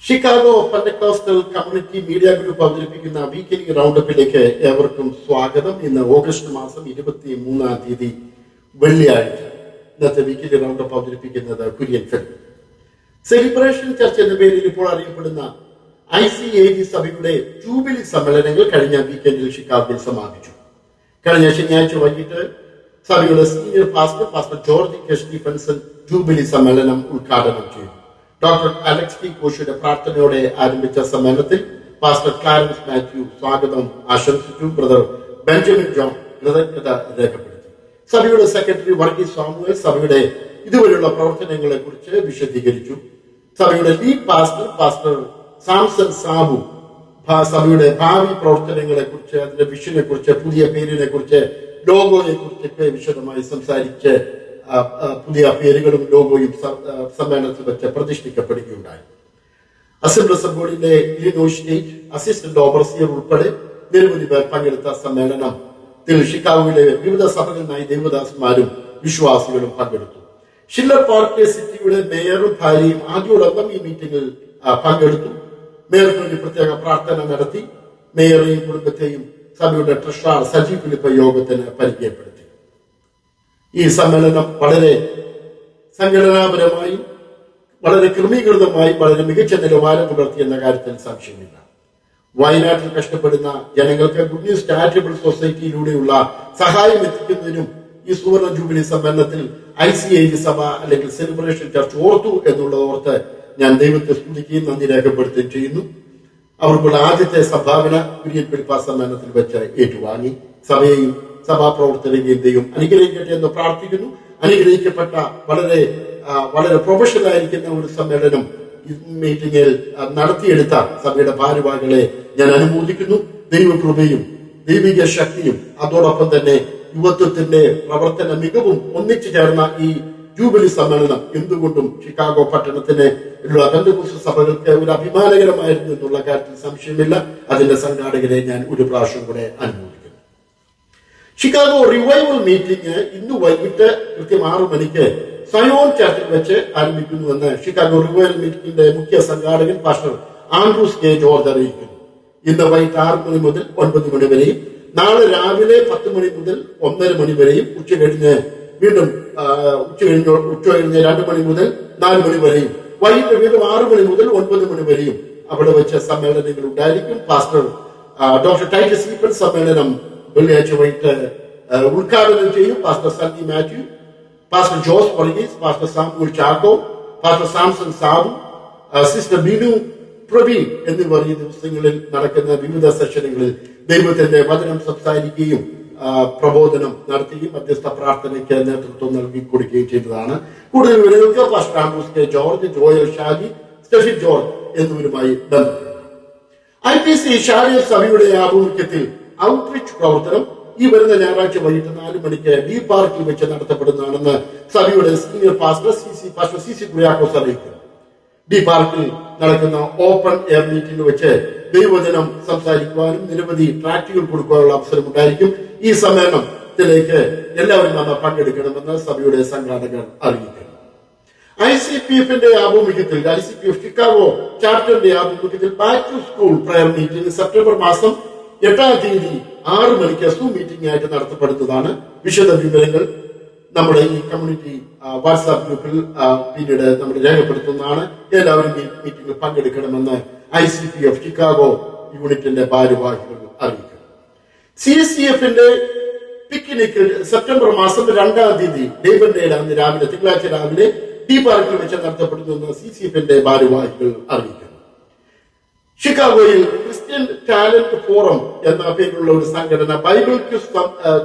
Chicago പെന്റക്കോസ്റ്റൽ community media group അവതരിപ്പിക്കുന്ന weekly റൗണ്ടപ്പിലേക്ക് ഏവർക്കും സ്വാഗതം. ഇന്ന് ഓഗസ്റ്റ് മാസം 23-ാം തീയതി വെള്ളിയാഴ്ച. ഇന്നത്തെ വീക്കിലി റൗണ്ടപ്പ് അവതരിപ്പിക്കുന്നത് കുര്യൻ ഫിലിം. സെലിബ്രേഷൻ ചർച്ച് എന്ന പേരിൽ ഇപ്പോൾ അറിയപ്പെടുന്ന ICAG സഭയുടെ ജൂബിലി സമ്മേളനങ്ങൾ കഴിഞ്ഞ വീക്കെൻഡിൽ ഷിക്കാഗോയിൽ സമാപിച്ചു. കഴിഞ്ഞ ശനിയാഴ്ച വൈകിട്ട് സഭയുടെ senior pastor George K Stephenson jubilee സമ്മേളനം ഉദ്ഘാടനം ചെയ്തു. ഡോക്ടർ അലക്സ് ടി കോഷിയുടെ പ്രാർത്ഥനയോടെ ആരംഭിച്ച സമ്മേളനത്തിൽ പാസ്റ്റർ ക്ലാരൻസ് മാത്യു സ്വാഗതം ആശംസിച്ചു. ബ്രദർ ബെഞ്ചമിൻ ജോൺ കൃതജ്ഞത രേഖപ്പെടുത്തി. സഭയുടെ സെക്രട്ടറി വർഗീസ് സാമുവൽ സഭയുടെ ഇതുവരെയുള്ള പ്രവർത്തനങ്ങളെ കുറിച്ച് വിശദീകരിച്ചു. സഭയുടെ ലീഡ് പാസ്റ്റർ സാംസൺ സാബു സഭയുടെ ഭാവി പ്രവർത്തനങ്ങളെ കുറിച്ച്, അതിന്റെ വിഷനെ കുറിച്ച്, പുതിയ പേരിനെ കുറിച്ച്, ലോഗോയെ കുറിച്ചൊക്കെ വിശദമായി സംസാരിച്ച് പുതിയ പേരുകളും ലോഗോയും സമ്മേളനത്തിൽ വെച്ച് പ്രതിഷ്ഠിക്കപ്പെടുകയുണ്ടായി. അസംബ്ലീസ് ഓഫ് ഗോഡിന്റെ ഇലിനോയ് സ്റ്റേറ്റ് അസിസ്റ്റന്റ് ഓവർസിയർ ഉൾപ്പെടെ നിരവധി പേർ പങ്കെടുത്ത സമ്മേളനത്തിൽ ഷിക്കാഗോയിലെ വിവിധ സഭകളിലായി ദേവദാസന്മാരും വിശ്വാസികളും പങ്കെടുത്തു. ഷില്ലർ പാർക്ക് സിറ്റിയുടെ മേയറും ഭാര്യയും ആദ്യോടൊപ്പം ഈ മീറ്റിംഗിൽ പങ്കെടുത്തു. മേയർക്ക് വേണ്ടി പ്രത്യേക പ്രാർത്ഥന നടത്തി. മേയറെയും കുടുംബത്തെയും സഭയുടെ ട്രഷറർ സജി ഫിലിപ്പ് യോഗത്തിന് പരിചയപ്പെടുത്തി. ഈ സമ്മേളനം വളരെ സംഘടനാപരമായി, വളരെ ക്രമീകൃതമായി, വളരെ മികച്ച നിലവാരം പുലർത്തിയെന്ന കാര്യത്തിൽ സംശയമില്ല. വയനാട്ടിൽ കഷ്ടപ്പെടുന്ന ജനങ്ങൾക്ക് ഗുഡ് ന്യൂസ് ചാരിറ്റബിൾ സൊസൈറ്റിയിലൂടെയുള്ള സഹായം എത്തിക്കുന്നതിനും ഈ സുവർണ ജൂബിലി സമ്മേളനത്തിൽ ICAG സഭ അല്ലെങ്കിൽ സെലിബ്രേഷൻ ചർച്ച് ഓർത്തു എന്നുള്ളത് ഓർത്ത് ഞാൻ ദൈവത്തെ സ്തുതിക്കുകയും നന്ദി രേഖപ്പെടുത്തുകയും ചെയ്യുന്നു. അവർക്കുള്ള ആദ്യത്തെ സംഭാവന കുര്യൻ ഫിലിപ്പ് സമ്മേളനത്തിൽ വെച്ച് ഏറ്റുവാങ്ങി. സഭയെയും സഭാപ്രവർത്തകരെയും ദൈവം അനുഗ്രഹിക്കട്ടെ എന്ന് പ്രാർത്ഥിക്കുന്നു. അനുഗ്രഹിക്കപ്പെട്ട വളരെ വളരെ പ്രൊഫഷണൽ ആയിരിക്കുന്ന ഒരു സമ്മേളനം മീറ്റിംഗിൽ നടത്തിയെടുത്ത സഭയുടെ ഭാരവാഹികളെ ഞാൻ അനുമോദിക്കുന്നു. ദൈവകൃപയും ദൈവിക ശക്തിയും അതോടൊപ്പം തന്നെ യുവത്വത്തിന്റെ പ്രവർത്തന മികവും ഒന്നിച്ചു ചേർന്ന ഈ ജൂബിലി സമ്മേളനം എന്തുകൊണ്ടും ഷിക്കാഗോ പട്ടണത്തിന് പെന്തക്കോസ്ത് സഭകൾക്ക് ഒരു അഭിമാനകരമായിരുന്നു എന്നുള്ള കാര്യത്തിൽ സംശയമില്ല. അതിന്റെ സംഘാടകരെ ഞാൻ ഒരു പ്രാവശ്യം കൂടെ അനുമോദിക്കുന്നു. ഷിക്കാഗോ റിവൈവൽ മീറ്റിംഗ് ഇന്ന് വൈകിട്ട് കൃത്യം 6 മണിക്ക് സയോൺ ചർച്ചിൽ വെച്ച് ആരംഭിക്കുന്നുവെന്ന് ഷിക്കാഗോ റിവൈവൽ മീറ്റിംഗിന്റെ മുഖ്യ സംഘാടകൻ പാസ്റ്റർ ആൻഡ്രൂസ് കെ ജോർജ് അറിയിക്കുന്നു. ഇന്ന് വൈകിട്ട് 6 മണി മുതൽ 9 മണി വരെയും, നാളെ രാവിലെ 10 മണി മുതൽ 1:30 മണി വരെയും, ഉച്ച കഴിഞ്ഞ് വീണ്ടും ഉച്ച കഴിഞ്ഞ് 2 മണി മുതൽ 4 മണി വരെയും, വൈകിട്ട് വീണ്ടും 6 മണി മുതൽ 9 മണി വരെയും അവിടെ വെച്ച് സമ്മേളനങ്ങൾ ഉണ്ടായിരിക്കും. പാസ്റ്റർ ഡോക്ടർ ടൈറ്റസ് ഈപ്പൻ സമ്മേളനം വെള്ളിയാഴ്ച വൈകിട്ട് ഉദ്ഘാടനം ചെയ്യും. Pastor Sunny Mathew, pastor Jose Varghese, pastor Samuel Chacko, pastor Samson Sabu, sister Binu Praveen എന്നിവർ ഈ ദിവസങ്ങളിൽ നടക്കുന്ന വിവിധ സെഷനുകളിൽ ദൈവത്തിന്റെ വചനം സംസാരിക്കുകയും പ്രബോധനം നടത്തുകയും മധ്യസ്ഥ പ്രാർത്ഥനയ്ക്ക് നേതൃത്വം നൽകി കൊടുക്കുകയും ചെയ്തതാണ്. കൂടുതൽ വിവരങ്ങൾക്ക് pastor Andrews K George, Joel Shaji, Steffi George എന്നിവരുമായി ബന്ധപ്പെടുക. IPC ഷാരിയ സഭയുടെ ആഭിമുഖ്യത്തിൽ ഔട്ട്റീച്ച് പ്രവർത്തനം ഈ വരുന്ന ഞായറാഴ്ച വൈകിട്ട് 4 മണിക്ക് ഡി പാർക്കിൽ വെച്ച് നടത്തപ്പെടുന്നതാണെന്ന് സഭയുടെ സീനിയർ പാസ്റ്റർ CC കുര്യാക്കോസ് അറിയിക്കുന്നു. ഡി പാർക്കിൽ നടക്കുന്ന ഓപ്പൺ എയർ മീറ്റിംഗ് വെച്ച് ദൈവവചനം സംസാരിക്കുവാനും നിരവധി ട്രാക്റ്റുകൾ കൊടുക്കാനുള്ള അവസരം ഉണ്ടായിരിക്കും. ഈ സമ്മേളനത്തിലേക്ക് എല്ലാവരും നമ്മൾ പങ്കെടുക്കണമെന്ന് സഭയുടെ സംഘാടകർ അറിയിക്കുന്നു. ICPFന്റെ ആഭിമുഖ്യത്തിൽ ICPF ഷിക്കാഗോ ചാപ്റ്ററിന്റെ ആഭിമുഖ്യത്തിൽ back to school prayer meeting September മാസം 8-ാം തീയതി 6 മണിക്ക് സൂം മീറ്റിംഗ് ആയിട്ട് നടത്തപ്പെടുന്നതാണ്. വിശദ വിവരങ്ങൾ നമ്മുടെ ഈ കമ്മ്യൂണിറ്റി വാട്സാപ്പ് ഗ്രൂപ്പിൽ പിന്നീട് നമ്മൾ രേഖപ്പെടുത്തുന്നതാണ്. എല്ലാവരും ഈ മീറ്റിംഗിൽ പങ്കെടുക്കണമെന്ന് ICPF ഷിക്കാഗോ യൂണിറ്റിന്റെ ഭാരവാഹികൾ അറിയിക്കുന്നു. CCFന്റെ പിക്നിക് സെപ്റ്റംബർ മാസം 2-ാം തീയതി ഡേവിഡ് രാവിലെ തിങ്കളാഴ്ച രാവിലെ ഡി പാർക്കിൽ വെച്ച് നടത്തപ്പെടുന്നുവെന്ന് CCFന്റെ ഭാരവാഹികൾ അറിയിക്കുന്നു. ഷിക്കാഗോയിൽ ക്രിസ്ത്യൻ ടാലന്റ് ഫോറം എന്ന പേരിലുള്ള ഒരു സംഘടന ബൈബിൾ ക്വിസ്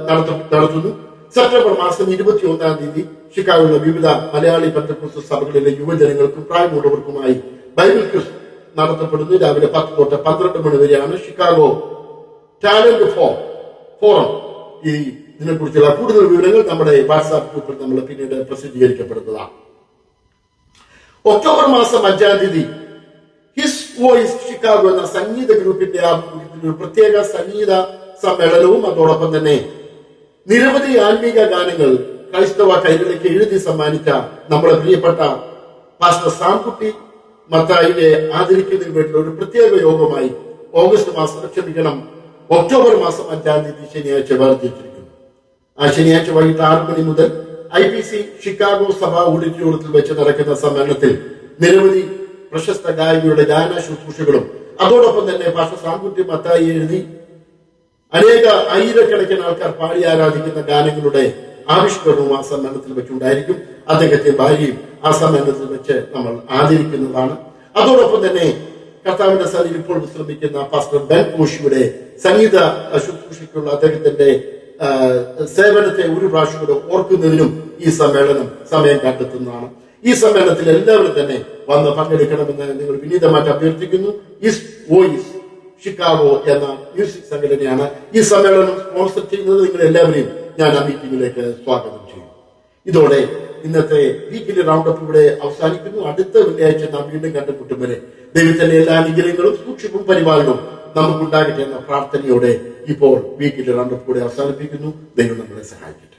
നടത്തുന്നു. സെപ്റ്റംബർ മാസം 21-ാം തീയതി ഷിക്കാഗോയിലെ വിവിധ മലയാളി പെന്തക്കോസ്ത് സഭകളിലെ യുവജനങ്ങൾക്കും പ്രായമുള്ളവർക്കുമായി ബൈബിൾ ക്വിസ് നടത്തപ്പെടുന്നു. രാവിലെ 10 തൊട്ട് 12 മണി വരെയാണ്. ഷിക്കാഗോ ടാലന്റ് ഫോറം ഇതിനെക്കുറിച്ചുള്ള കൂടുതൽ വിവരങ്ങൾ നമ്മുടെ വാട്സാപ്പ് ഗ്രൂപ്പിൽ നമ്മൾ പിന്നീട് പ്രസിദ്ധീകരിക്കപ്പെടുന്നതാണ്. ഒക്ടോബർ മാസം 5-ാം തീയതി ഹിസ് വോയിസ് ഷിക്കാഗോ എന്ന സംഗീത ഗ്രൂപ്പിന്റെ ഒരു പ്രത്യേക സംഗീത സമ്മേളനവും അതോടൊപ്പം തന്നെ നിരവധി ആത്മീക ഗാനങ്ങൾ ക്രൈസ്തവ കൈകളിലേക്ക് എഴുതി സമ്മാനിച്ച നമ്മുടെ പ്രിയപ്പെട്ട പാസ്റ്റർ സാംകുട്ടി മത്തായിയെ ആദരിക്കുന്നതിന് വേണ്ടിയുള്ള ഒരു പ്രത്യേക യോഗമായി ഓഗസ്റ്റ് മാസം ക്ഷമിക്കണം ഒക്ടോബർ മാസം 5-ാം തീയതി ശനിയാഴ്ച വേർതിരിച്ചിരിക്കുന്നു. ആ ശനിയാഴ്ച വൈകിട്ട് 6 മണി മുതൽ IPC ഷിക്കാഗോ സഭാ ഓഡിറ്റോറിയത്തിൽ വെച്ച് നടക്കുന്ന സമ്മേളനത്തിൽ നിരവധി പ്രശസ്ത ഗായകരുടെ ഗാന ശുശ്രൂഷകളും അതോടൊപ്പം തന്നെ പാസ്റ്റർ സാംകുട്ടി മത്തായി എഴുതി ആയിരക്കണക്കിന് ആൾക്കാർ പാടി ആരാധിക്കുന്ന ഗാനങ്ങളുടെ ആവിഷ്കരണവും ആ സമ്മേളനത്തിൽ വെച്ചുണ്ടായിരിക്കും. അദ്ദേഹത്തെ ഭാര്യയും ആ സമ്മേളനത്തിൽ വെച്ച് നമ്മൾ ആദരിക്കുന്നതാണ്. അതോടൊപ്പം തന്നെ കർത്താവിന്റെ സന്നിധിയിൽ ഇപ്പോൾ വിശ്രമിക്കുന്ന പാസ്റ്റർ ബെൻ കോഷിയുടെ സംഗീത ശുശ്രൂഷയ്ക്കുള്ള അദ്ദേഹത്തിന്റെ സേവനത്തെ ഒരു പ്രാവശ്യം കൂടെ ഓർക്കുന്നതിനും ഈ സമ്മേളനം സമയം കണ്ടെത്തുന്നതാണ്. ഈ സമ്മേളനത്തിൽ എല്ലാവരും തന്നെ വന്ന് പങ്കെടുക്കണമെന്ന് നിങ്ങൾ വിനീതമായിട്ട് അഭ്യർത്ഥിക്കുന്നു. ഈസ്റ്റ് വോയിസ് ഷിക്കാഗോ എന്ന മ്യൂസിക് സംഘടനയാണ് ഈ സമ്മേളനം സ്പോൺസർ ചെയ്യുന്നത്. നിങ്ങൾ എല്ലാവരെയും ഞാൻ ആ മീറ്റിംഗിലേക്ക് സ്വാഗതം ചെയ്യും. ഇതോടെ ഇന്നത്തെ വീക്കിലി റൗണ്ടപ്പ് ഇവിടെ അവസാനിക്കുന്നു. അടുത്ത വെള്ളിയാഴ്ച നാം വീണ്ടും കണ്ടുമുട്ടും വരെ ദൈവത്തിന്റെ എല്ലാ അനുഗ്രഹങ്ങളും സൂക്ഷിപ്പും പരിപാലനവും നമുക്കുണ്ടാകട്ടെ എന്ന പ്രാർത്ഥനയോടെ ഇപ്പോൾ വീക്കിലി റൗണ്ടപ്പ് കൂടെ അവസാനിപ്പിക്കുന്നു. ദൈവം നമ്മളെ സഹായിക്കും.